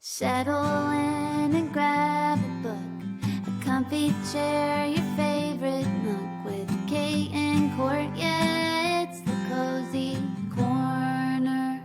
Settle in and grab a book, a comfy chair, your favorite nook with Kate and Court. Yeah, it's the Cozy Corner.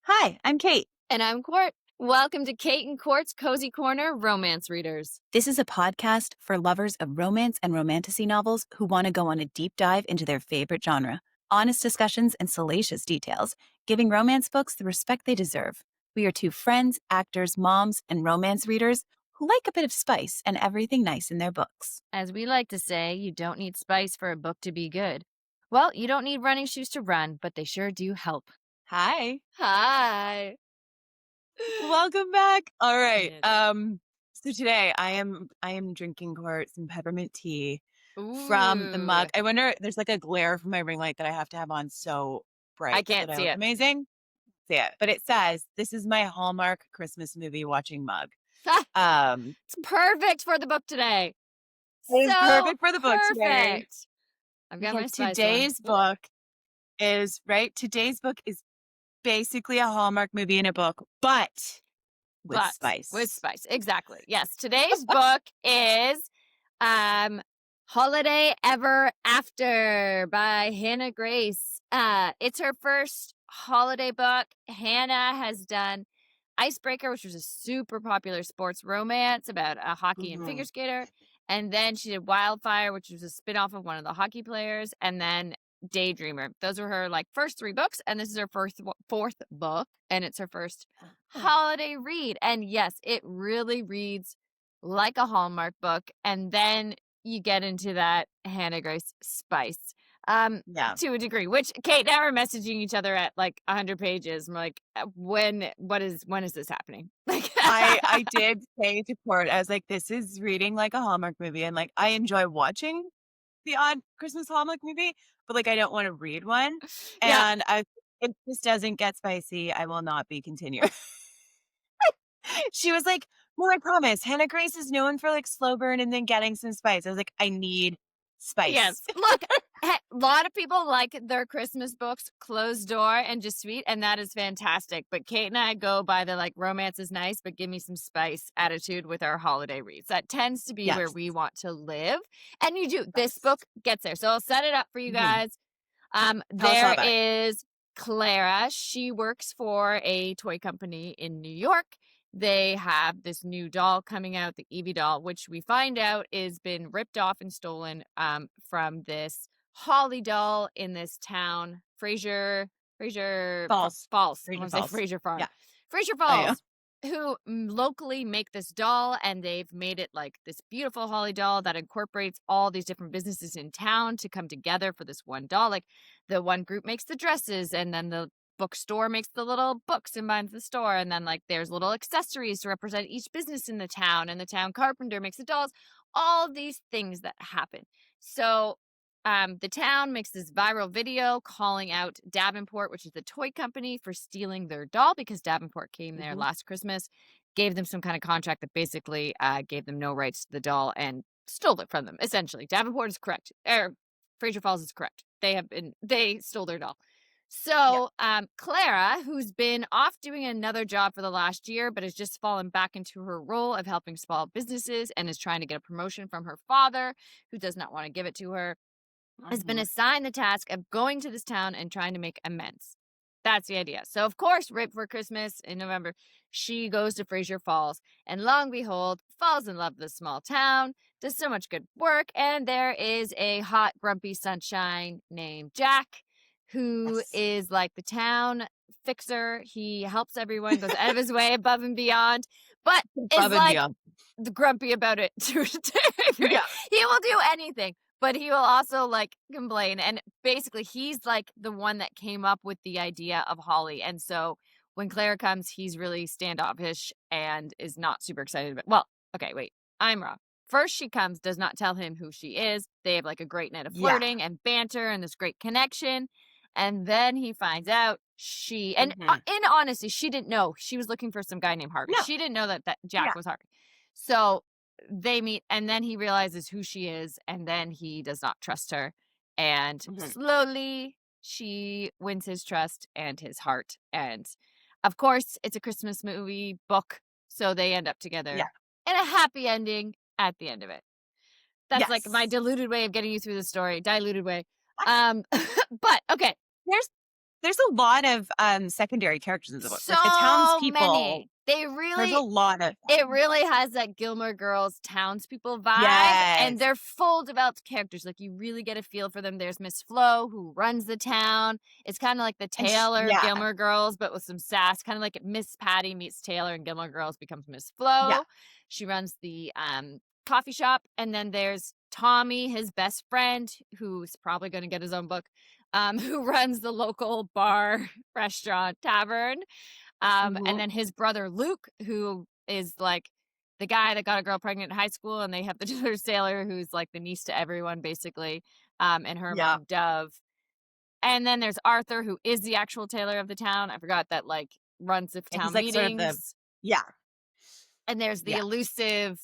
Hi, I'm Kate. And I'm Court. Welcome to Kate and Court's Cozy Corner Romance Readers. This is a podcast for lovers of romance and romantasy novels who want to go on a deep dive into their favorite genre. Honest discussions and salacious details, giving romance books the respect they deserve. We are two friends, actors, moms, and romance readers who like a bit of spice and everything nice in their books. As we like to say, you don't need spice for a book to be good. Well, you don't need running shoes to run, but they sure do help. Hi. Hi. Welcome back. All right. Yes. So today I am drinking Court some peppermint tea Ooh. from the mug. I wonder, there's like a glare from my ring light that I have to have on so bright. I can't that see look it. Amazing. See it. But it says, this is my Hallmark Christmas movie watching mug. It's perfect for the book today. It is perfect for the book today. Perfect. I've got my Because spice today's on. book is, right? Today's book is basically a Hallmark movie in a book, but with spice. With spice, exactly. Yes, today's book is Holiday Ever After by Hannah Grace. It's her first holiday book. Hannah has done Icebreaker, which was a super popular sports romance about a hockey and figure skater. And then she did Wildfire, which was a spinoff of one of the hockey players. And then Daydreamer. Those were her first three books, and this is her fourth book, and it's her first holiday read. And yes, it really reads like a Hallmark book, and then you get into that Hannah Grace spice. To a degree, which Kate and I were messaging each other at 100 pages. I'm like, when is this happening? I did say to Court, I was like, this is reading like a Hallmark movie, and I enjoy watching the odd Christmas Hallmark movie, but I don't want to read one. And if this doesn't get spicy, I will not be continuing. She was like, well, I promise. Hannah Grace is known for slow burn and then getting some spice. I was like, I need spice. Yes. Look, a lot of people like their Christmas books closed door and just sweet, and that is fantastic. But Kate and I go by the romance is nice, but give me some spice attitude with our holiday reads. That tends to be where we want to live. And you do. This book gets there. So I'll set it up for you guys. There is Clara. She works for a toy company in New York. They have this new doll coming out, the Evie doll, which we find out is been ripped off and stolen from this Holly doll in this town, Fraser Falls. I want to say Fraser Farm. Yeah. Fraser Falls, who locally make this doll, and they've made it this beautiful Holly doll that incorporates all these different businesses in town to come together for this one doll. The one group makes the dresses, and then the bookstore makes the little books and binds the store, and then there's little accessories to represent each business in the town, and the town carpenter makes the dolls. All these things that happen. So the town makes this viral video calling out Davenport, which is the toy company, for stealing their doll, because Davenport came there last Christmas, gave them some kind of contract that basically gave them no rights to the doll and stole it from them. Essentially, Davenport is correct. Fraser Falls is correct. They stole their doll. So Clara, who's been off doing another job for the last year, but has just fallen back into her role of helping small businesses and is trying to get a promotion from her father, who does not want to give it to her, has been assigned the task of going to this town and trying to make amends. That's the idea. So, of course, right before Christmas in November, she goes to Fraser Falls, and lo and behold, falls in love with this small town, does so much good work, and there is a hot, grumpy sunshine named Jack, who is the town fixer. He helps everyone, goes out of his way, above and beyond, but is grumpy about it too. He will do anything, but he will also complain. And basically, he's the one that came up with the idea of Holly. And so when Clara comes, he's really standoffish and is not super excited about. Well, okay, wait, I'm wrong. First, she comes, does not tell him who she is. They have a great night of flirting and banter and this great connection. And then he finds out in honesty, she didn't know. She was looking for some guy named Harvey. No. She didn't know that Jack was Harvey. So they meet, and then he realizes who she is, and then he does not trust her. And slowly she wins his trust and his heart. And Of course, it's a Christmas movie book, so they end up together Yeah. and a happy ending at the end of it. That's like my Yes. diluted way of getting you through the story. Diluted way. I- But okay, There's there's a lot of secondary characters in the book. Like the so townspeople, many. They there's a really lot of It them. really has that Gilmore Girls townspeople vibe, and Yes. they're full developed characters. Like you really get a feel for them. There's Miss Flo who runs the town. It's kind of like the Taylor of Yeah. Gilmore Girls, but with some sass. Kind of like Miss Patty meets Taylor, and Gilmore Girls becomes Miss Yeah. Flo. She runs the coffee shop, and then there's Tommy, his best friend, who's probably going to get his own book, who runs the local bar, restaurant, tavern. And Mhm. then his brother Luke, who is like the guy that got a girl pregnant in high school, and they have the daughter Sailor, who's like the niece to everyone, basically, and her Yeah. mom Dove. And then there's Arthur, who is the actual Taylor of the town. I forgot that like runs the And he's town like sort of the meetings. yeah. And there's the Yeah. elusive,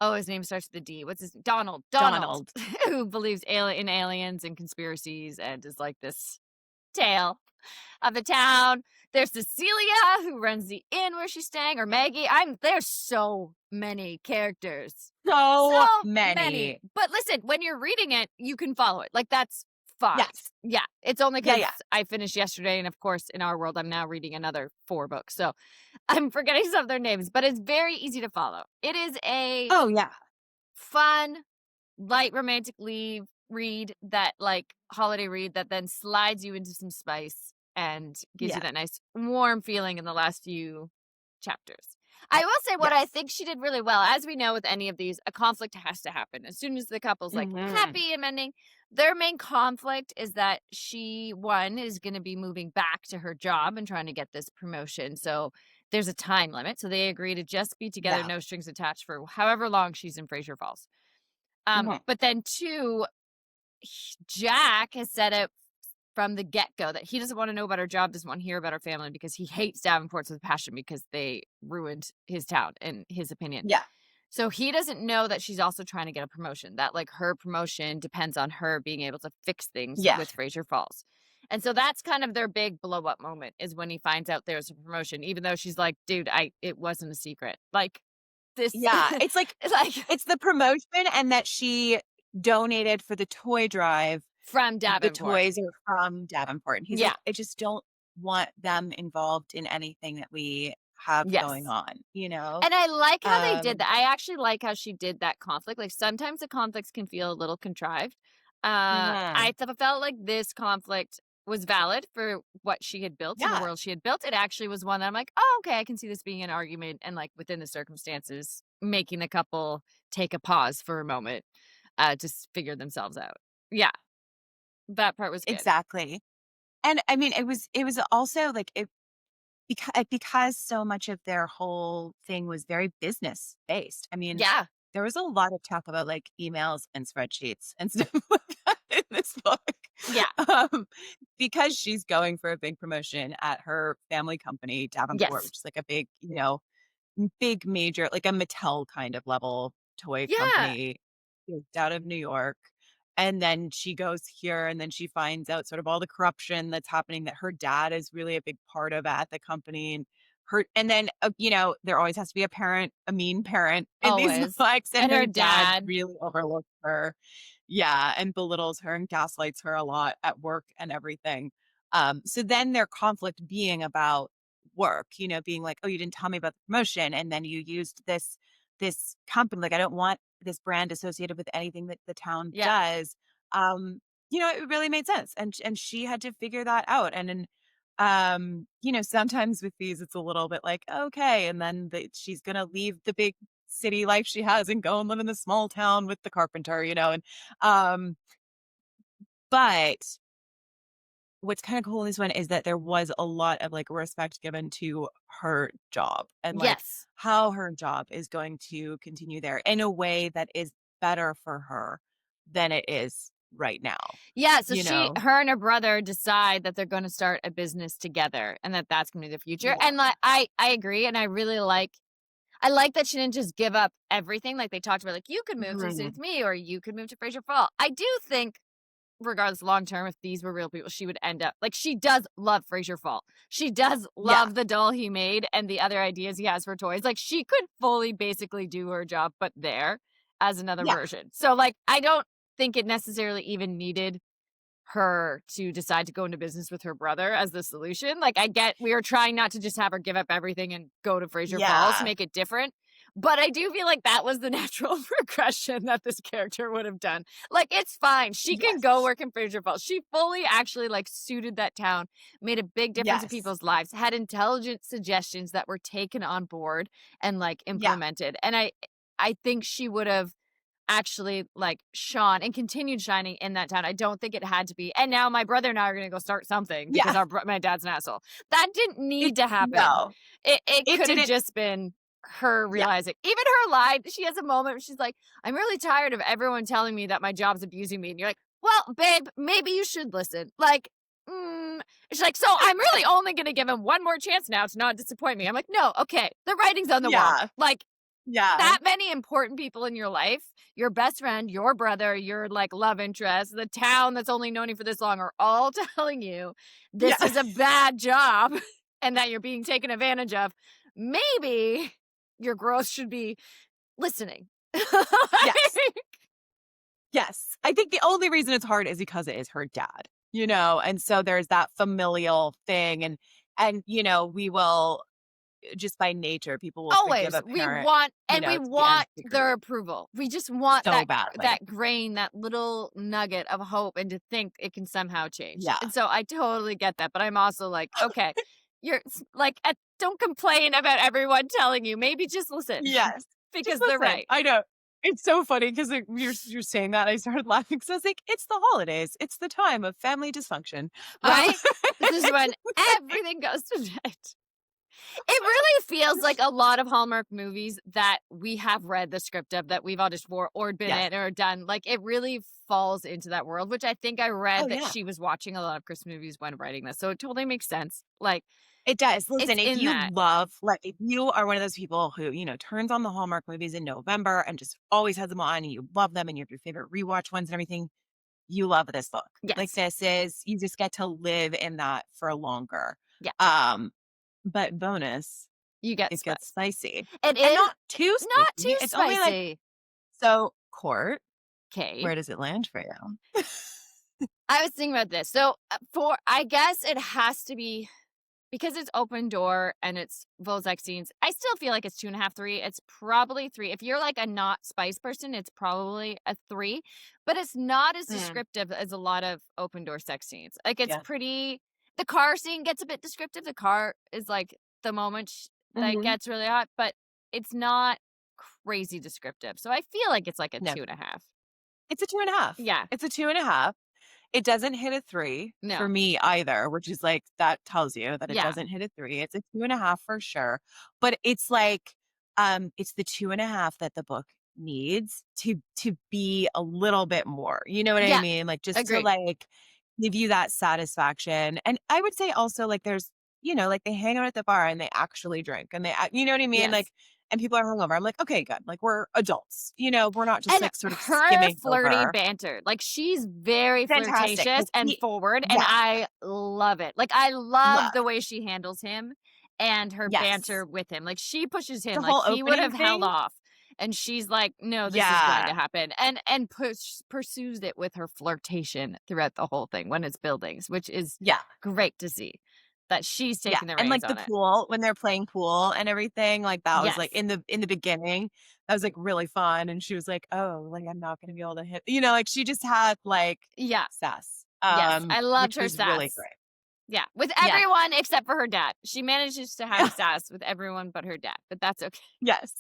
oh, his name starts with a D. What's his Donald? Donald. Who believes in aliens and conspiracies and is like this tale of the town. There's Cecilia, who runs the inn where she's staying, or Maggie. There's so many characters. So So many. But listen, when you're reading it, you can follow it. Like that's fine. Yes. Yeah. It's only Yeah, because yeah. I finished yesterday, and of course, in our world, I'm now reading another 4 books. So I'm forgetting some of their names, but it's very easy to follow. It is a Oh, yeah. fun, light romantic read that like holiday read that then slides you into some spice and gives you Yeah. that nice warm feeling in the last few chapters. I will say what I Yes. think she did really well. As we know with any of these, a conflict has to happen. As soon as the couple's like Mhm. happy and mending, their main conflict is that she, one, is going to be moving back to her job and trying to get this promotion. So there's a time limit. So they agree to just be together, Yeah. no strings attached, for however long she's in Fraser Falls. Mhm. But then two, Jack has said it from the get-go that he doesn't want to know about her job, doesn't want to hear about her family because he hates Davenport's with passion because they ruined his town, in his opinion. Yeah. So he doesn't know that she's also trying to get a promotion, that like her promotion depends on her being able to fix things Yeah. with Fraser Falls. And so that's kind of their big blow-up moment, is when he finds out there's a promotion, even though she's like, dude, it wasn't a secret. Like this. Yeah. It's like like it's the promotion and that she donated for the toy drive. from The Davenport. toys are from Davenport. And he's Yeah. like, I just don't want them involved in anything that we have going Yes. on, you know? And I like how they did Um, that. I actually like how she did that conflict. Like sometimes the conflicts can feel a little contrived. I felt like this conflict was valid for what she had built and the yeah. world she had built. It actually was one that I'm like, oh, okay, I can see this being an argument, and like within the circumstances, making the couple take a pause for a moment to figure themselves out. Yeah, that part was good. Exactly. And I mean, it was also like because so much of their whole thing was very business based. I mean, Yeah. there was a lot of talk about like emails and spreadsheets and stuff like that in this book. Yeah. Because she's going for a big promotion at her family company, Davenport, Yes. which is like a big, big major, like a Mattel kind of level toy Yeah. company based out of New York. And then she goes here and then she finds out sort of all the corruption that's happening that her dad is really a big part of at the company. And then, there always has to be a mean parent in these Always. books. And And her her dad dad. really overlooks her. Yeah. And belittles her and gaslights her a lot at work and everything. So then their conflict being about work, being like, oh, you didn't tell me about the promotion. And then you used this company. Like, I don't want this brand associated with anything that the town Yeah. does. It really made sense. And she had to figure that out. And then, sometimes with these, it's a little bit like, okay. And then she's going to leave the big city life she has and go and live in the small town with the carpenter, but what's kind of cool in this one is that there was a lot of like respect given to her job and like Yes. how her job is going to continue there in a way that is better for her than it is right now. Yeah, so You know? her and her brother decide that they're going to start a business together, and that's going to be the future. Yeah. And like, I agree, and I really like that she didn't just give up everything. Like they talked about, like you could move to the city with me, or you could move to Fraser Fall. I do think regardless, long term, if these were real people, she would end up like she does love Fraser Fall. She does Yeah. love the doll he made and the other ideas he has for toys. Like she could fully basically do her job, but there as another Yeah. version. So like I don't think it necessarily even needed her to decide to go into business with her brother as the solution. Like I get we are trying not to just have her give up everything and go to Fraser Falls, Yeah. make it different. But I do feel like that was the natural progression that this character would have done. Like it's fine. She can go Yes. work in Fraser Falls. She fully actually like suited that town, made a big difference in Yes. people's lives, had intelligent suggestions that were taken on board and like Yeah. implemented. And I think she would have actually like shone and continued shining in that town. I don't think it had to be. And now my brother and I are going to go start something because Yeah. my dad's an asshole. That didn't It need to happen. no. It It could have didn't. just been her Yeah. realizing. Even her lie. She has a moment where she's like, "I'm really tired of everyone telling me that my job's abusing me," and you're like, "Well, babe, maybe you should listen." Like. She's like, so I'm really only going to give him one more chance now to not disappoint me. I'm like, no, okay, the writing's on the wall. Yeah. Like, Yeah. that many important people in your life, your best friend, your brother, your like love interest, the town that's only known you for this long are all telling you this Yeah. is a bad job and that you're being taken advantage of. Maybe your growth should be listening. Yes. Yes. I think the only reason it's hard is because it is her dad, and so there's that familial thing and we will just by nature, people will forgive Always. a We parent, want to the nth their degree approval. We just want so badly. that grain, that little nugget of hope and to think it can somehow change. Yeah. And so I totally get that, but I'm also like, okay, like don't complain about everyone telling you. Maybe just listen Yes. because Just they're listen. right. I know. It's so funny because you're saying that. I started laughing because I was like, it's the holidays. It's the time of family dysfunction. Right? This is when everything goes to shit. It really feels like a lot of Hallmark movies that we have read the script of that we've all just or been Yes. in or done. Like it really falls into that world, which I think I read Oh, that yeah. she was watching a lot of Christmas movies when writing this. So it totally makes sense. Like It does. Listen, it's if in you that. if you are one of those people who, turns on the Hallmark movies in November and just always has them on and you love them and you have your favorite rewatch ones and everything, you love this book. Like Yes. you just get to live in that for longer. Yeah. But bonus, You get it gets spicy. It And is not too not too spicy. It's only like, spicy. so Court, Okay. where does it land for you? I was thinking about this. So I guess it has to be because it's open door and it's Bozak scenes. I still feel like it's 2.5, 3. It's probably 3. If you're like a not spice person, it's probably a 3. But it's not as descriptive as a lot of open door sex scenes. Like it's pretty. The car scene gets a bit descriptive. The car is like the moment that gets really hot, but it's not crazy descriptive. So I feel like it's like a 2.5. It's a 2.5. Yeah. It's a 2.5. It doesn't hit a 3 No. for me either, which is like, that tells you that it Yeah. doesn't hit a 3. It's a 2.5 for sure. But it's like, it's the 2.5 that the book needs to be a little bit more. You know what I Yeah. mean? Like just to Agreed. like give you that satisfaction. And I would say also like there's, like they hang out at the bar and they actually drink and you know what I mean? Yes. Like, and people are hungover. I'm like, okay, good. Like we're adults, we're not just And like sort of her skimming flirty over. banter. Like she's very Fantastic. flirtatious and forward, and Yeah. I love it. Like I love Love. the way she handles him and her Yes. banter with him. Like she pushes him. The Like whole he would opening have held thing? off. And she's like, no, this is going to happen. And pursues it with her flirtation throughout the whole thing when it's buildings, which is great to see. That she's taking the reins and like the on it. pool, when they're playing pool and everything, like that was like Yes. in the beginning, that was like really fun. And she was like, oh, like I'm not gonna be able to hit, like she just had like sass. Yes. I loved Which her was sass. really great. Yeah, with everyone except for her dad. She manages to have sass with everyone but her dad, but that's okay. Yes.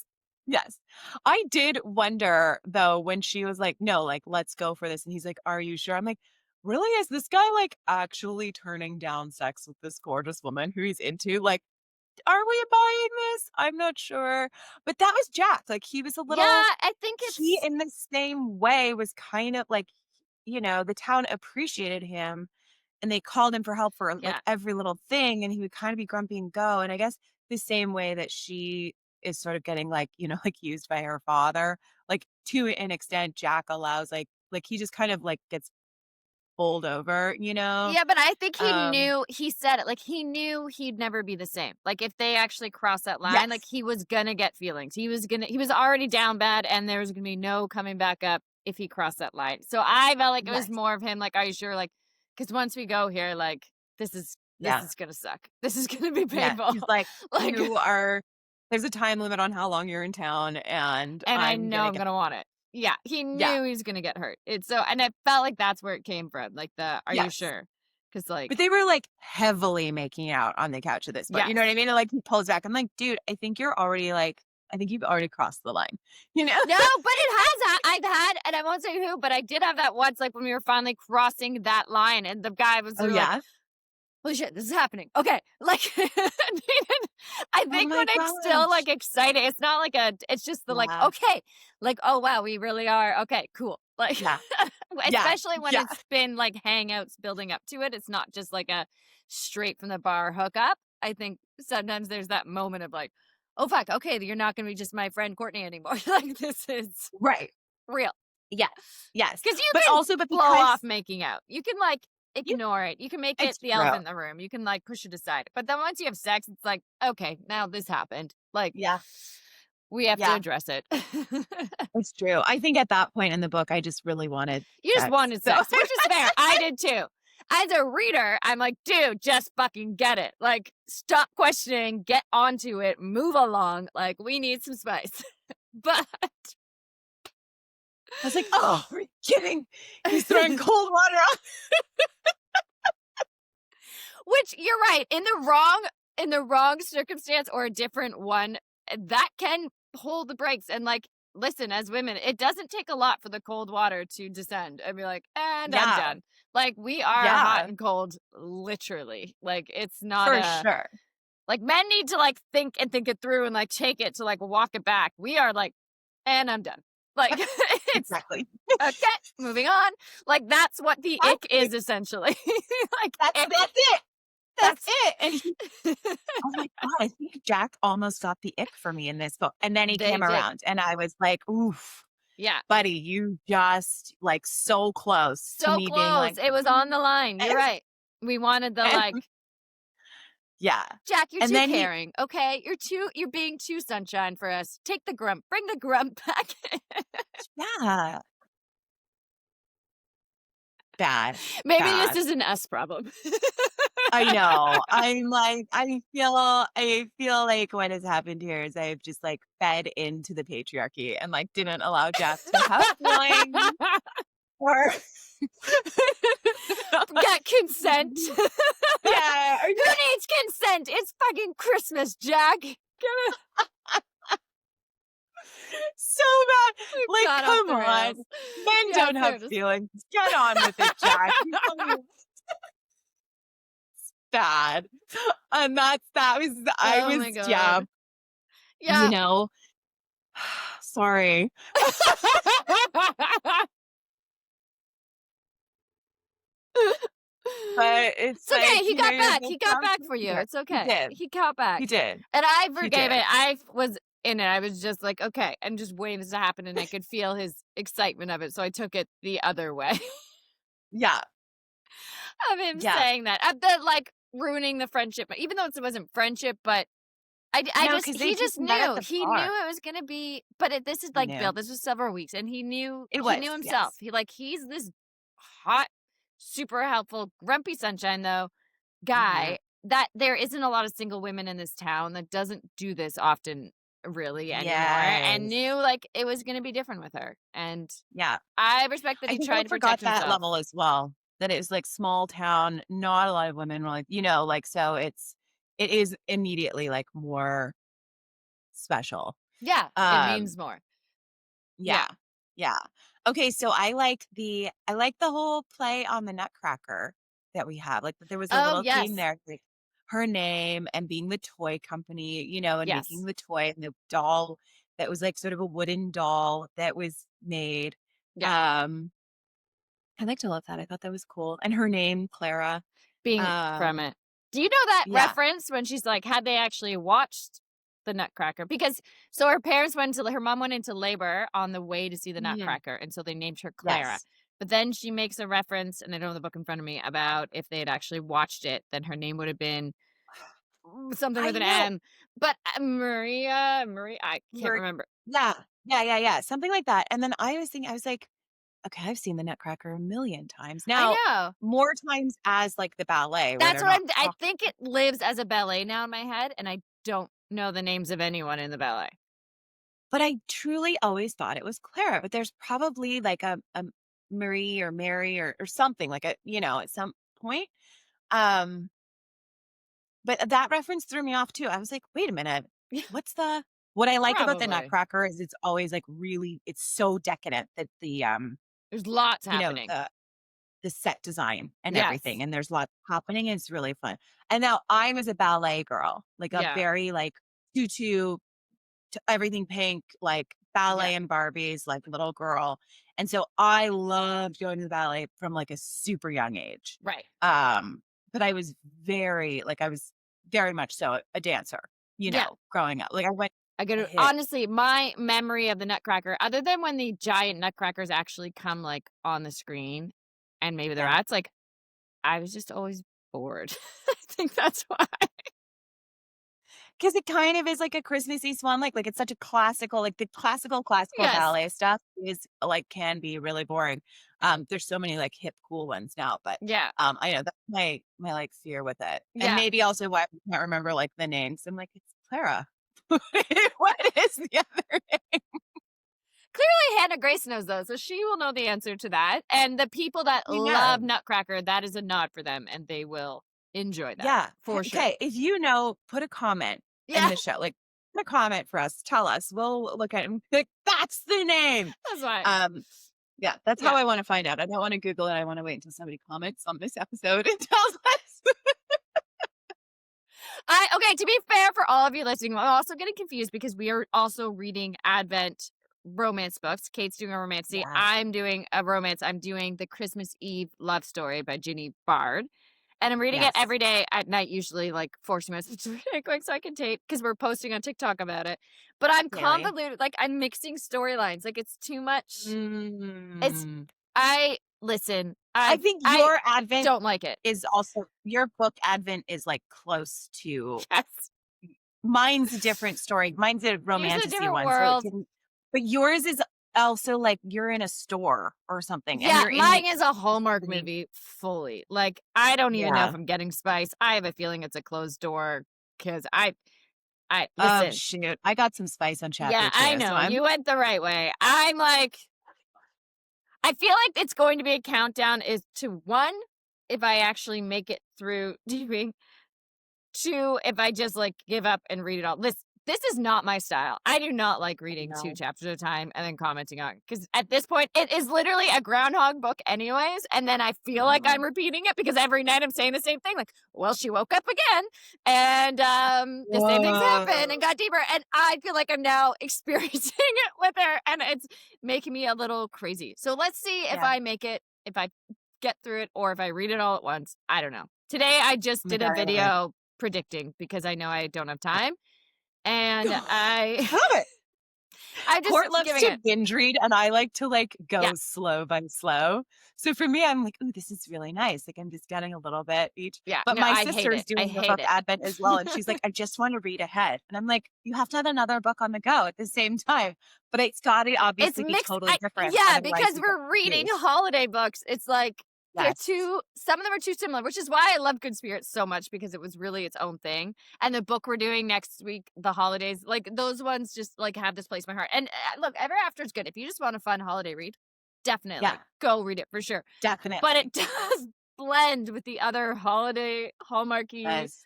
Yes. I did wonder though when she was like, no, like let's go for this. And he's like, are you sure? I'm like, really? Is this guy like actually turning down sex with this gorgeous woman who he's into? Like, are we buying this? I'm not sure. But that was Jack. Like he was a little I think he in the same way was kind of like, the town appreciated him and they called him for help for like every little thing and he would kind of be grumpy and go. And I guess the same way that she is sort of getting like, like used by her father, like to an extent, Jack allows like he just kind of like gets bowled over, you know? Yeah, but I think Um, he said it, like, he knew he'd never be the same. Like, if they actually crossed that line, like, yes, he was gonna get feelings. He was already down bad, and there was gonna be no coming back up if he crossed that line. So I felt like it was yes, more of him, like, "Are you sure?" Like, because once we go here, like, this yeah, is gonna suck. This is gonna be yeah. painful. He's like, Like, there's a time limit on how long you're in town, and and I I'm know gonna I'm get, gonna want it. Yeah, he yeah, knew he was gonna get hurt. It's so and I felt like that's where it came from, like, the, "Are you yes. sure?" Because like But they were, like, heavily making out on the couch at this point, you know what I yes. mean? And, like, he pulls back. I'm like, "Dude, I think you've already crossed the line." You know? No, but it has I've had and I won't say who, but I did have that once, like, when we were finally crossing that line, and the guy was Oh, sort of like, yeah? "Holy shit, this is happening. Okay." Like, I Oh think my when it's still, gosh. like, exciting, it's not like a it's just the, like, Yeah, "Okay." Like, "Oh, wow, we really are okay, cool." Like, yeah, yeah, especially when yeah. it's been, like, hangouts building up to it, it's not just, like, a straight from the bar hookup. I think sometimes there's that moment of, like, "Oh, fuck, okay, you're not gonna be just my friend Courtney anymore." Like, this is Right. real. Yes, yes. Because you But can also but blow because off making out. You can, like, you ignore it. You can make it it's the true. elephant in the room. You can, like, push it aside. But then once you have sex, it's like, "Okay, now this happened." Like, Yeah, we have to yeah, address it. it's true. I think at that point in the book, I just really wanted You just sex. wanted So sex, which is fair. I did too. As a reader, I'm like, "Dude, just fucking get it. Like, stop questioning, get onto it, move along. Like, we need some spice." But I was like, "Oh, are you kidding? He's throwing cold water on." which you're right, in the wrong circumstance or a different one, that can hold the brakes and, like, listen, as women, it doesn't take a lot for the cold water to descend and be like, "And I'm Yeah, done." Like, we are hot yeah, and cold, literally. Like, it's not for a sure. like, men need to, like, think and think it through and, like, take it to, like, walk it back. We are like, "And I'm done." Like, it's, Exactly. "Okay, moving on." Like, that's what the ick Exactly. is essentially. Like, That's it. That's that's it. And he oh my god, I think Jack almost got the ick for me in this book, and then he they came did. around, and I was like, "Oof, Yeah. buddy, you just, like, so close to So me being close. like, It was on the line. You're right. We wanted the, and like, yeah, "Jack, you're and too then he caring, okay? You're being too sunshine for us. Take the grump. Bring the grump back." yeah, bad, Maybe this bad. is an us problem. I know. I'm like, I feel like what has happened here is I've just, like, fed into the patriarchy and, like, didn't allow Jack to have feelings or Get consent. yeah, or Who needs consent? It's fucking Christmas, Jack. so bad. We've Like, got off come the on. rails. Men Yeah, don't have fairness. feelings. Get on with it, Jack. You know me bad. And that was I Oh was my yeah, god. you Yeah. know. Sorry. But it's It's okay. like, He you know, got you're back. both He got grown back folks for you. here. It's He okay. did. He got back. He did. And I He forgave did. it. I was in it. I was just like, okay, and just waiting this to happen, and I could feel his excitement of it. So I took it the other way Yeah. of him Yeah. saying that. Of the like ruining the friendship, even though it wasn't friendship, but I No, just because they he just just met at knew. the He knew bar. it was gonna be but this is He like Bill, knew. this was several weeks, and It he was, knew himself. yes. He's this hot, super helpful, grumpy sunshine though Mhm. guy that there isn't a lot of single women in this town that doesn't do this often really anymore, and Yes. knew like it was gonna be different with her. And Yeah. I respect that I he think I tried to protect forgot that himself. level as well, that it was, like, small town, not a lot of women were like, like, so it is immediately, like, more special. Yeah, it Um, means more. yeah, Yeah. yeah. Okay, so I like the whole play on the Nutcracker that we have, like, that there was a Oh, little theme yes. there, like, her name and being the toy company, and making Yes. the toy and the doll that was, like, sort of a wooden doll that was made. Yeah. Um, I like to love that, I thought that was cool, and her name, Clara. Being from Um, it. Do you know that yeah, reference when she's like, had they actually watched the Nutcracker? Because so her parents her mom went into labor on the way to see the mhm, Nutcracker, and so they named her Clara. yes, But then she makes a reference, and I don't have the book in front of me, about if they had actually watched it, then her name would have been something I with an know. M. But Maria, I can't Mer remember. Yeah. Yeah, something like that, and then I was thinking I was like, "Okay, I've seen the Nutcracker a million times." I Now, know. more times as, like, the ballet where That's they're what not I talking. think it lives as a ballet now in my head, and I don't know the names of anyone in the ballet. But I truly always thought it was Clara, but there's probably, like, a Marie or Mary or something, like, at some point, um, but that reference threw me off too. I was like, "Wait a minute, Yeah, what's the" what I like about the probably. Nutcracker is it's always, like, really it's so decadent that There's lots you know, happening. the set design and everything, Yes. and there's lots happening, and it's really fun. And now I was a ballet girl, like a Yeah. very, like, tutu to everything pink, like Yeah. ballet and Barbies, like little girl. And so I loved going to the ballet from like a super young age. Right. But I was very much so a dancer, Yeah. growing up. Like I went I to get hit. honestly, my memory of the Nutcracker, other than when the giant Nutcrackers actually come, like, on the screen and maybe the Yeah. rats, like, I was just always bored. I think that's why. Because it kind of is like a Christmassy Swan Lake. Like it's such a classical, like the classical Yes. ballet stuff is like can be really boring. There's so many like hip cool ones now, but Yeah. I know that's my like fear with it. And Yeah. maybe also why I can't remember like the names. I'm like, it's Clara. What is the other name? Clearly, Hannah Grace knows those, so she will know the answer to that. And the people that I love know. Nutcracker, that is a nod for them, and they will enjoy that Yeah. for sure. Okay. If you know, put a comment in Yeah, the show. Like put a comment for us. Tell us. We'll look at it and be like, that's the name. that's fine. Um, Yeah, that's how Yeah. I wanna find out. I don't wanna Google it, I wanna wait until somebody comments on this episode and tells us. Okay, to be fair for all of you listening, I'm also getting confused because we are also reading Advent romance books. Kate's doing a romance. Yes. I'm doing a romance. I'm doing The Christmas Eve Love Story by Ginny Bard. And I'm reading it Yes. every day at night, usually like 40 minutes to read it quick so I can tape because we're posting on TikTok about it. But I'm Really? convoluted, like I'm mixing storylines. Like it's too much. It's Mm. I listen, I think I your Advent don't like it. is also your book Advent is, like, close to Yes. mine's a different story. Mine's a Here's a romanticy different one, so it world. didn't but yours is also, like, you're in a store or something, and Yeah, you're in, mine like, is a Hallmark city. movie fully. Like, I don't even know if Yeah. I'm getting spice. I have a feeling it's a closed door because I Oh, listen. shoot. I got some spice on Yeah, chapter I 2, so know. I'm You went the right way. I'm like, I feel like it's going to be a countdown is to one, if I actually make it through DB, two, if I just like give up and read it all. This is not my style. I do not like reading 2 no. chapters at a time and then commenting on because at this point it is literally a groundhog book anyways. And then I feel like I'm repeating it because every night I'm saying the same thing. Like, well, she woke up again and the same things happened and Whoa. got deeper. And I feel like I'm now experiencing it with her and it's making me a little crazy. So let's see if Yeah. I make it, if I get through it or if I read it all at once. I don't know. Today I just Oh my did a god, I love it. video predicting because I know I don't have time. And I Love it. I'm just Court loves giving to it. binge read, and I like to, like, Yeah. go slow by slow. So for me, I'm like, "Ooh, this is really nice." Like, I'm just getting a little bit each. Yeah. But No, my I sister hate is it. I doing her hate book it. Advent as well, and she's like, "I just wanna read ahead." And I'm like, "You have to have another book on the go at the same time." But it's gotta It's obviously be mixed. totally different, Yeah, otherwise because you get we're reading confused. holiday books. It's like they're Yes. too some of them are too similar, which is why I love Good Spirits so much because it was really its own thing. And the book we're doing next week, The Holidays, like those ones just like have this place in my heart. And look, Ever After is good. If you just want a fun holiday read, Yeah, definitely go read it for sure. But definitely. it does blend with the other holiday Hallmarky Does.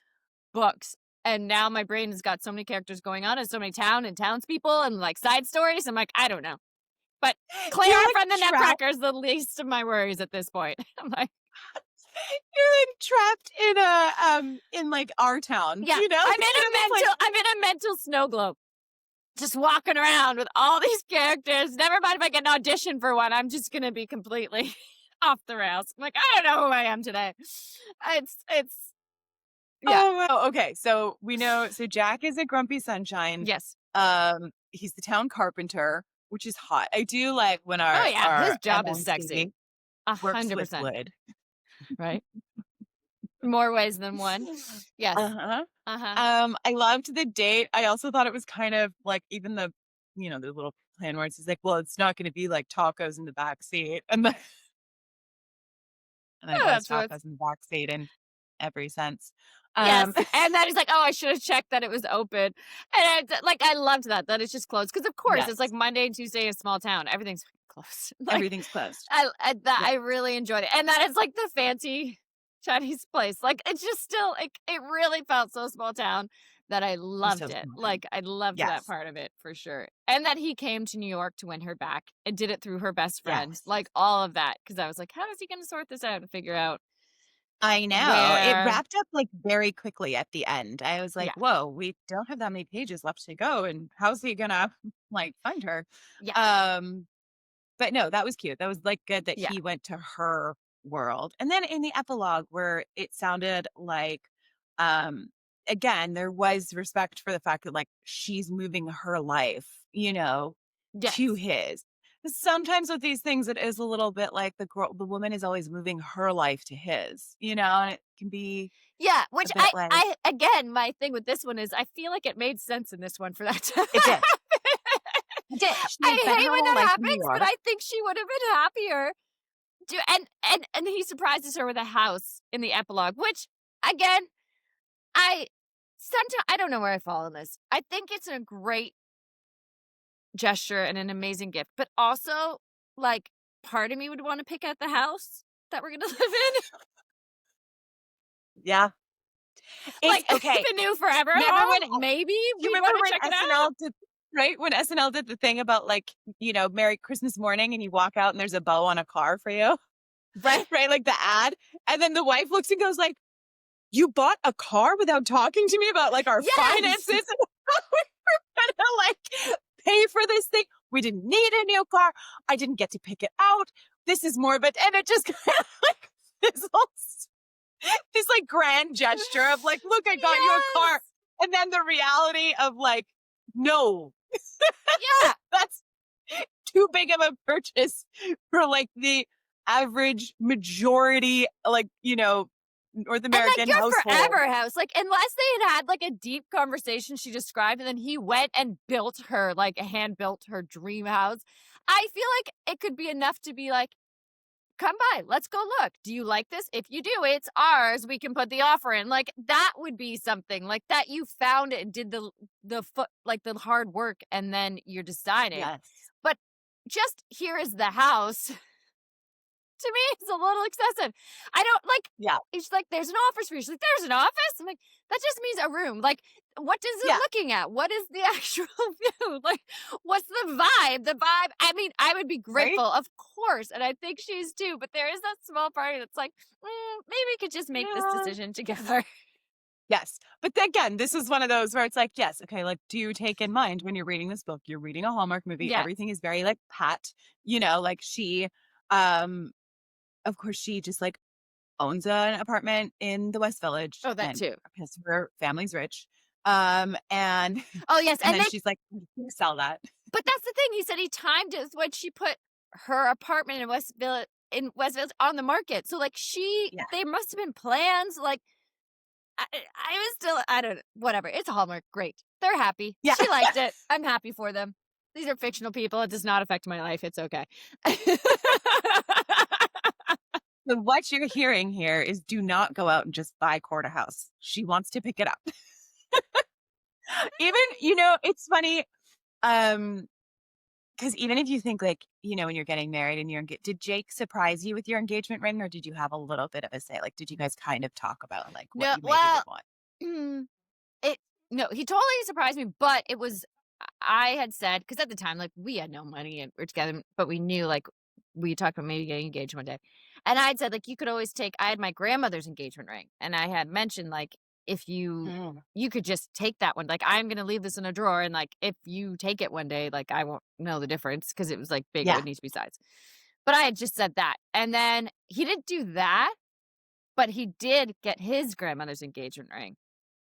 books. And now my brain has got so many characters going on and so many townspeople and like side stories. I'm like, I don't know. But Claire You're, like, from the trapped Nutcracker is the least of my worries at this point. I'm like, you're, like, trapped in, like, our town, yeah, you know? It's like I'm in a mental snow globe. Just walking around with all these characters. Never mind if I get an audition for one. I'm just gonna be completely off the rails. I'm like, I don't know who I am today. It's yeah. oh, wow. Okay, so we know so Jack is a grumpy sunshine. Yes. He's the town carpenter, which is hot. I do like when Oh yeah. His our job is MNC sexy. works with 100%. wood. Right? More ways than one. Yes. Uh-huh. Uh-huh. I loved the date. I also thought it was kind of like even the little plan where it's like, well, it's not going to be like tacos in the back seat. And then it Oh, was that's what. tacos in the back seat in every sense. Yes, Um, and then he's like, "Oh, I should have checked that it was open." And I loved that it's just closed because of course it's like yes, Monday and Tuesday in a small town, everything's closed. Like everything's closed. I Yes. really enjoyed it, and that it's like the fancy Chinese place. Like it's just still like it really felt so small town that I It was so loved it. small town. Like I loved that Yes. part of it for sure, and that he came to New York to win her back and did it through her best friend. Yes. Like all of that because I was like, how is he going to sort this out and figure out I know. It where? wrapped up like very quickly at the end. I was like, Yeah, whoa, we don't have that many pages left to go. And how's he gonna like find her? yeah, Um, But no, that was cute. That was, like, good that yeah. he went to her world. And then in the epilogue where it sounded like, um, again, there was respect for the fact that, like, she's moving her life, to Yes. his. Sometimes with these things, it is a little bit like the woman is always moving her life to his, and it can be Yeah, a which bit like I again, my thing with this one is I feel like it made sense in this one for that to it did. happen. It did. She I had spent hate her when whole that life in New happens, but York. I think she would have been happier. And he surprises her with a house in the epilogue, which again, I sometimes I don't know where I fall on this. I think it's a great gesture and an amazing gift, but also like part of me would want to pick out the house that we're gonna live in. Yeah. It's Like if okay. it knew forever Remember when home, maybe Do you we'd remember want to when check it out. SNL did right? When SNL did the thing about, like, Merry Christmas morning, and you walk out and there's a bow on a car for you, Right? right? Like the ad, and then the wife looks and goes like, "You bought a car without talking to me about, like, our Yes. finances and how we were gonna, like, pay for this thing. We didn't need a new car. I didn't get to pick it out. This is more of it," and it just kind of, like, fizzles. This, like, grand gesture of, like, "Look, I got you a car." Yes. And then the reality of, like, no. Yeah. That's too big of a purchase for, like, the average majority, like, North And like American your household. forever house, like unless they had like a deep conversation she described, and then he went and built her like hand built her dream house. I feel like it could be enough to be like, come by, let's go look. Do you like this? If you do, it's ours. We can put the offer in. Like that would be something like that. You found it and did the foot like the hard work, and then you're deciding. Yes. But just here is the house. To me, it's a little excessive. I don't like. Yeah. It's like there's an office for you. She's like, there's an office. I'm like, that just means a room. Like, what is it Yeah. looking at? What is the actual view? Like, what's the vibe? The vibe. I mean, I would be grateful, of course, and I think she's too. But there is that small party that's like, maybe we could just make this Yeah. decision together. Yes. But then again, this is one of those where it's like, yes, okay, like, do you take in mind when you're reading this book, you're reading a Hallmark movie, Yeah. everything is very, like, pat, like, of course, she just, like, owns an apartment in the West Village, Oh, that and too. because her family's rich. And Oh yes, and and then then she's like, "I'm gonna sell that." but that's the thing. He said he timed it when she put her apartment in West Village on the market. So like Yeah. they must have been plans. Like I was still I don't know, whatever. It's a Hallmark. Great. They're happy. Yeah. She liked it. I'm happy for them. These are fictional people. It does not affect my life. It's okay. So what you're hearing here is do not go out and just buy Court a house. She wants to pick it up. Even, it's funny, because even if you think, like, when you're getting married and did Jake surprise you with your engagement ring, or did you have a little bit of a say? Like, did you guys kind of talk about, like, what No, you maybe well, would want? mm, it no, he totally surprised me, but it was I had said because at the time, like we had no money and we're together, but we knew like we talked about maybe getting engaged one day. And I had said, like, you could always take I had my grandmother's engagement ring. And I had mentioned like if Mm. you could just take that one. Like I'm gonna leave this in a drawer and like if you take it one day, like I won't know the difference because it was like big, it Yeah. would need to be size. But I had just said that. And then he didn't do that, but he did get his grandmother's engagement ring.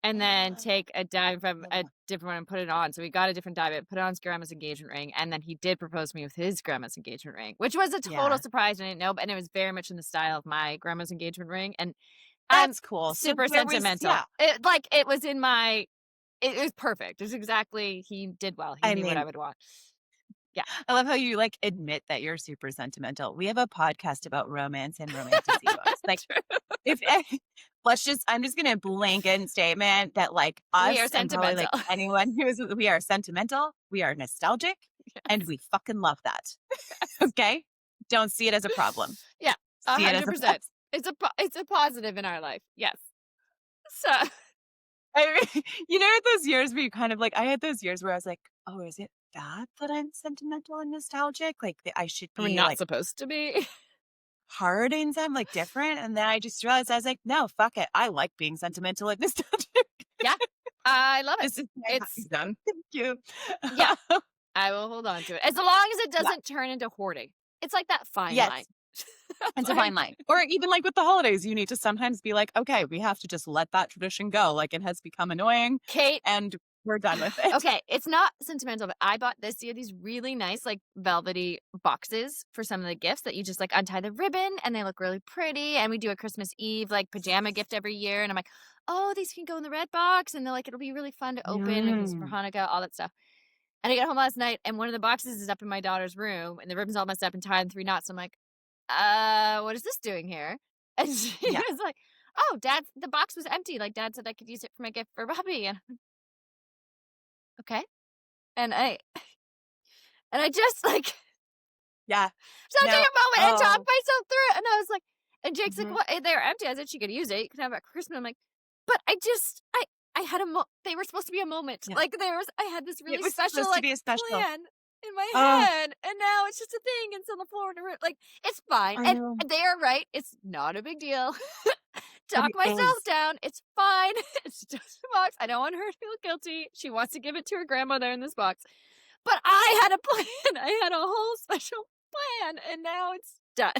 and then take a diamond from a different one and put it on. So we got a different diamond, put it on his grandma's engagement ring, and then he did propose to me with his grandma's engagement ring, which was a total Yeah. surprise. I didn't know, and it was very much in the style of my grandma's engagement ring. And I'm That's cool. So super there was sentimental. It was in my. It was perfect. It was exactly. He did well. He knew what I would want. Yeah. I love how you like admit that you're super sentimental. We have a podcast about romance and romantasy books. Like, I'm just gonna blanket statement that like We us are and probably like sentimental. anyone we are sentimental, we are nostalgic, and we fucking love that. Okay, don't see it as a problem. Yeah, See it as a 100%. It's a positive in our life. Yes. So you know those years where you kind of like I had those years where I was like, oh, is it bad that I'm sentimental and nostalgic? Like I should we're be not like supposed to be. hard and I'm like different. And then I just realized I was like, no, fuck it. I like being sentimental and nostalgic. Yeah, I love it. This is It's done. Thank you. Yeah, I will hold on to it as long as it doesn't turn into hoarding. It's like that fine line. It's a fine line. Or even like with the holidays, you need to sometimes be like, okay, we have to just let that tradition go. Like it has become annoying. Kate, and we're done with it. Okay, it's not sentimental, but I bought this year these really nice, like, velvety boxes for some of the gifts that you just, like, untie the ribbon, and they look really pretty, and we do a Christmas Eve, like, pajama gift every year, and I'm like, oh, these can go in the red box, and they're like, it'll be really fun to open, and it's for Hanukkah, all that stuff. And I got home last night, and one of the boxes is up in my daughter's room, and the ribbon's all messed up and tied in 3 knots. I'm like, what is this doing here? And she was like, oh, Dad, the box was empty. Like, Dad said I could use it for my gift for Bobby. And I'm like, okay. And I just like took a moment and talked myself through it. And I was like, and Jake's like, what? They were empty. I said she could use it. You can have it at Christmas. I'm like, but I had they were supposed to be a moment. Yeah. Like I had this really special like plan in my head, and now it's just a thing. It's on the floor. Like it's fine. And they are right. It's not a big deal. Talk myself down. It's fine. It's just a box. I don't want her to feel guilty. She wants to give it to her grandmother in this box. But I had a plan. I had a whole special plan, and now it's done.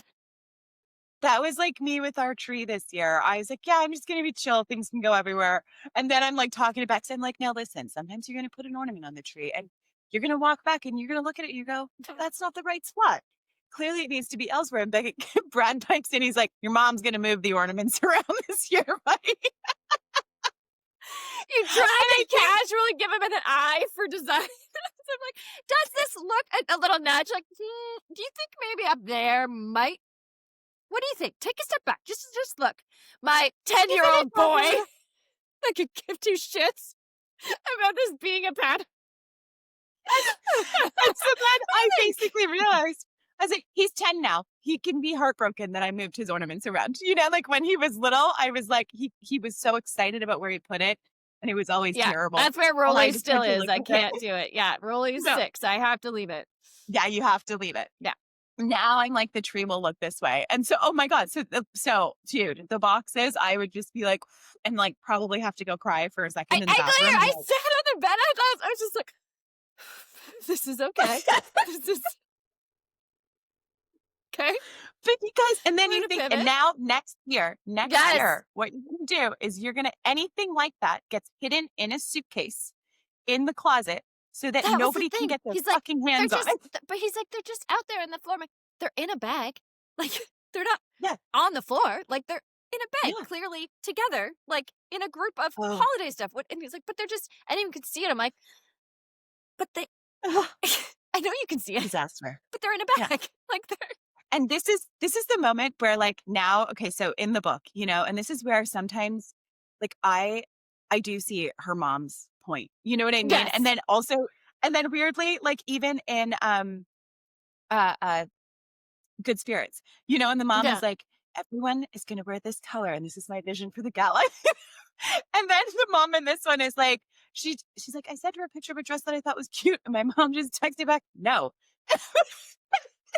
That was like me with our tree this year. I was like, yeah, I'm just going to be chill. Things can go everywhere. And then I'm like talking to Bex. I'm like, now listen, sometimes you're going to put an ornament on the tree and you're going to walk back and you're going to look at it. And you go, that's not the right spot. Clearly it needs to be elsewhere. And Brad pipes in. He's like, your mom's going to move the ornaments around this year, right? You try to casually give him an eye for design. So I'm like, does this look a little nudge? Like, do you think maybe up there might? What do you think? Take a step back. Just look. My 10-year-old boy that could give 2 shits about this being a pet. And so then I basically realized, I was like, he's 10 now. He can be heartbroken that I moved his ornaments around. You know, like when he was little, I was like, he was so excited about where he put it. And it was always terrible. That's where Rolly still is. I can't do it. Yeah, Rolly's 6. I have to leave it. Yeah, you have to leave it. Yeah. Now I'm like, the tree will look this way. And so, oh my God. So dude, the boxes, I would just be like, and like probably have to go cry for a second in the bathroom. I sat on the bed. I was just like, this is okay. This is okay. But you guys, and then you think, and now next year, what you're going to do is you're going to, anything like that gets hidden in a suitcase in the closet so that nobody can get their fucking hands on it. But he's like, they're just out there in the floor. I'm like, they're in a bag. Like, they're not on the floor. Like, they're in a bag, clearly together, like in a group of holiday stuff. And he's like, but they're just, I didn't even can see it. I'm like, but they, I know you can see it. Disaster. But they're in a bag. Yeah. Like, they're. And this is the moment where like now, okay, so in the book, you know, and this is where sometimes like I do see her mom's point. You know what I mean? Yes. And then weirdly, like even in Good Spirits, you know, and the mom is like, everyone is gonna wear this color and this is my vision for the gala. And then the mom in this one is like, she's like, I sent her a picture of a dress that I thought was cute. And my mom just texted back, no.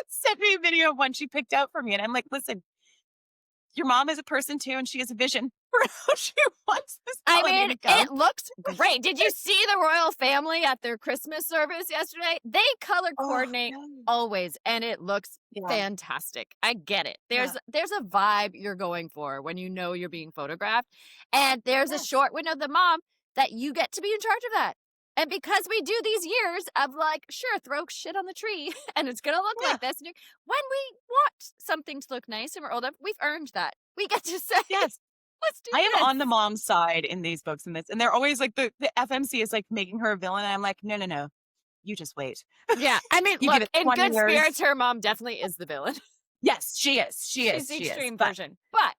Sent me a video of one she picked out for me. And I'm like, listen, your mom is a person too, and she has a vision for how she wants this I holiday mean, to go. it looks great. Did you see the royal family at their Christmas service yesterday? They color coordinate always, and it looks fantastic. I get it. There's a vibe you're going for when you know you're being photographed, and there's a short window of the mom that you get to be in charge of that. And because we do these years of like, sure, throw shit on the tree and it's going to look like this. And when we want something to look nice and we're old enough, we've earned that. We get to say, Yes. let's do I this. am on the mom's side in these books and this. And they're always like, the FMC is like making her a villain. And I'm like, no. You just wait. Yeah. I mean, You look, give it in 20 good years. spirits, her mom definitely is the villain. Yes, she is. She's the extreme version. But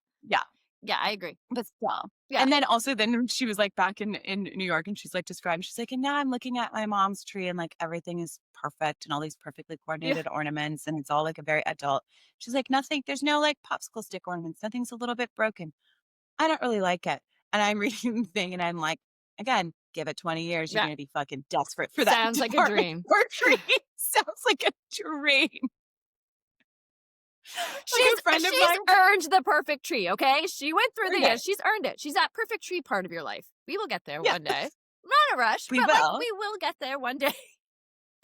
yeah, I agree. But still. Yeah. And then also then she was like back in New York and she's like describing, she's like, and now I'm looking at my mom's tree and like everything is perfect and all these perfectly coordinated ornaments and it's all like a very adult. She's like, nothing, there's no like popsicle stick ornaments. Nothing's a little bit broken. I don't really like it. And I'm reading the thing and I'm like, again, give it 20 years. You're going to be fucking desperate for that. Sounds like a dream. Tree. Sounds like a dream. She's earned the perfect tree, okay? She went through the years. She's earned it. She's that perfect tree part of your life. We will get there one day. Not a rush, but like, we will get there one day.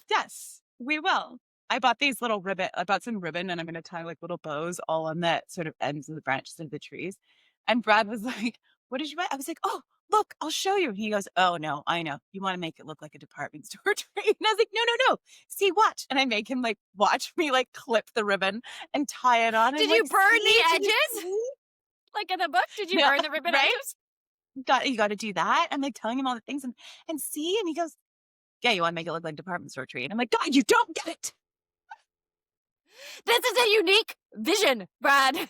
Yes, we will. I bought these little ribbon. I bought some ribbon and I'm going to tie like little bows all on the sort of ends of the branches of the trees. And Brad was like, what did you buy? I was like, oh, look, I'll show you. He goes, oh, no, I know. You want to make it look like a department store tree. And I was like, no. See, watch. And I make him like watch me like clip the ribbon and tie it on. Did you burn the edges? Like in the book? Did you burn the ribbon edges? You got to do that. I'm like telling him all the things and see. And he goes, yeah, you want to make it look like a department store tree. And I'm like, God, you don't get it. This is a unique vision, Brad.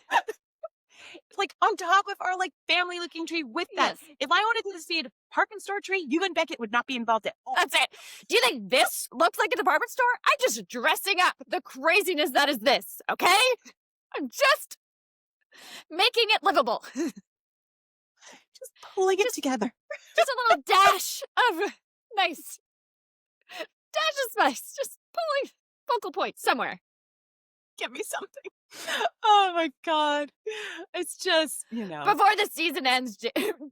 Like on top of our like family looking tree with that. Yes. If I wanted to see a department store tree, you and Beckett would not be involved at all. That's it. Do you think this looks like a department store? I'm just dressing up the craziness that is this, okay? I'm just making it livable. Just pulling it together. Just a little dash of nice. Dash is nice. Just pulling focal point somewhere. Give me something. Oh my God. It's just, Before the season ends,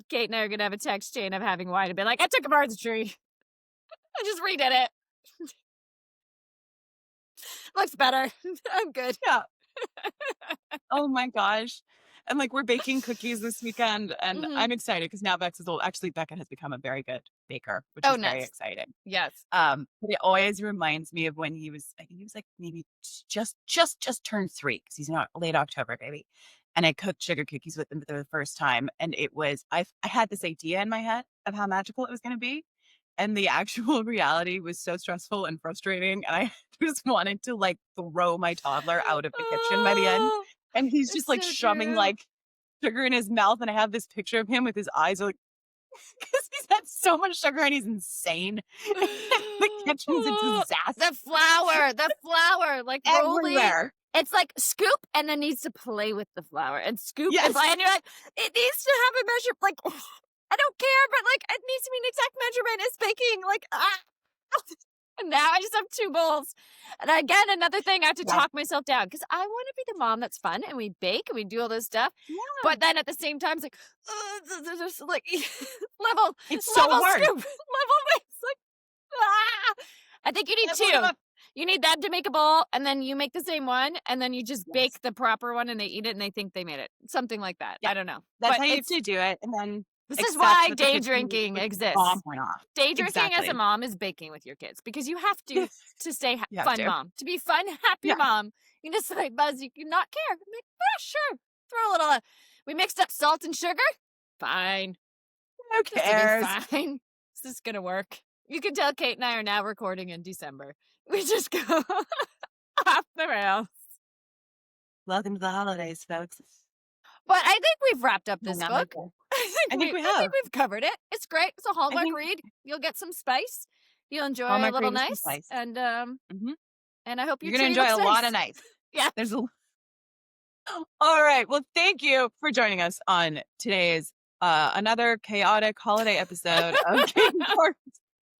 Kate and I are going to have a text chain of having wine and be like, I took apart the tree. I just redid it. Looks better. I'm good. Yeah. Oh my gosh. And like we're baking cookies this weekend and I'm excited because now Bex is old. Actually, Becca has become a very good baker, which is very exciting. Yes. But it always reminds me of when I think he was like maybe just turned 3 because he's not late October, baby. And I cooked sugar cookies with him for the first time. And it was, I had this idea in my head of how magical it was going to be. And the actual reality was so stressful and frustrating. And I just wanted to like throw my toddler out of the kitchen by the end. And he's just like shoving like sugar in his mouth. And I have this picture of him with his eyes like, because he's had so much sugar and he's insane. The kitchen's a disaster. The flour, like everywhere. It's like scoop and then needs to play with the flour and scoop and play. And you're like, it needs to have a measure. Like, I don't care, but like, it needs to be an exact measurement. It's baking. Like, And now I just have 2 bowls. And again, another thing, I have to talk myself down because I want to be the mom that's fun and we bake and we do all this stuff. Yeah. But then at the same time, it's like, just like level. It's so hard. Scoop, level weights. Like, I think you need 2. You need them to make a bowl and then you make the same one and then you just bake the proper one and they eat it and they think they made it. Something like that. Yeah. I don't know. That's how you have to do it. And then this is why day drinking exists. Day drinking as a mom is baking with your kids because you have to stay fun mom. To be fun, happy mom. You just like Buzz, you cannot care. I'm like, sure. Throw a little. We mixed up salt and sugar. Fine. Who cares? Fine. This is gonna work. You can tell Kate and I are now recording in December. We just go off the rails. Welcome to the holidays, folks. But I think we've wrapped up this book. I think we have. I think we've covered it. It's great. It's a Hallmark read. You'll get some spice. You'll enjoy a little nice. And and I hope you're going to enjoy a lot of nice. Yeah. There's all right. Well, thank you for joining us on today's another chaotic holiday episode of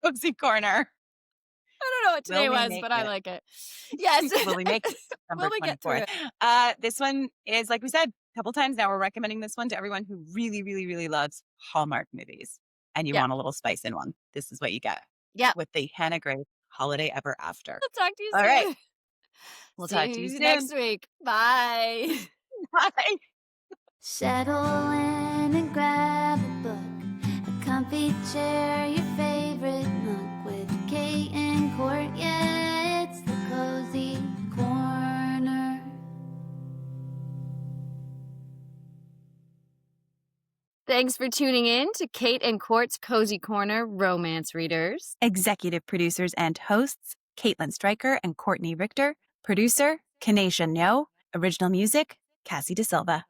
Cozy Corner. I don't know what today was, but I like it. Yes. Will we make it? Will we get through it? This one is, like we said, couple times now. We're recommending this one to everyone who really, really, really loves Hallmark movies. And you Yeah. want a little spice in one. This is what you get. Yeah. With the Hannah Gray Holiday Ever After. We'll talk to you All soon. right. We'll talk to you See soon. next week. Bye. Bye. Settle in and grab a book, a comfy chair, your favorite nook with Kate and Court. Yeah, it's the Cozy Corner. Thanks for tuning in to Kate and Court's Cozy Corner Romance Readers. Executive producers and hosts, Caitlin Stryker and Courtney Richter. Producer, Kanesha No. Original music, Cassie DeSilva.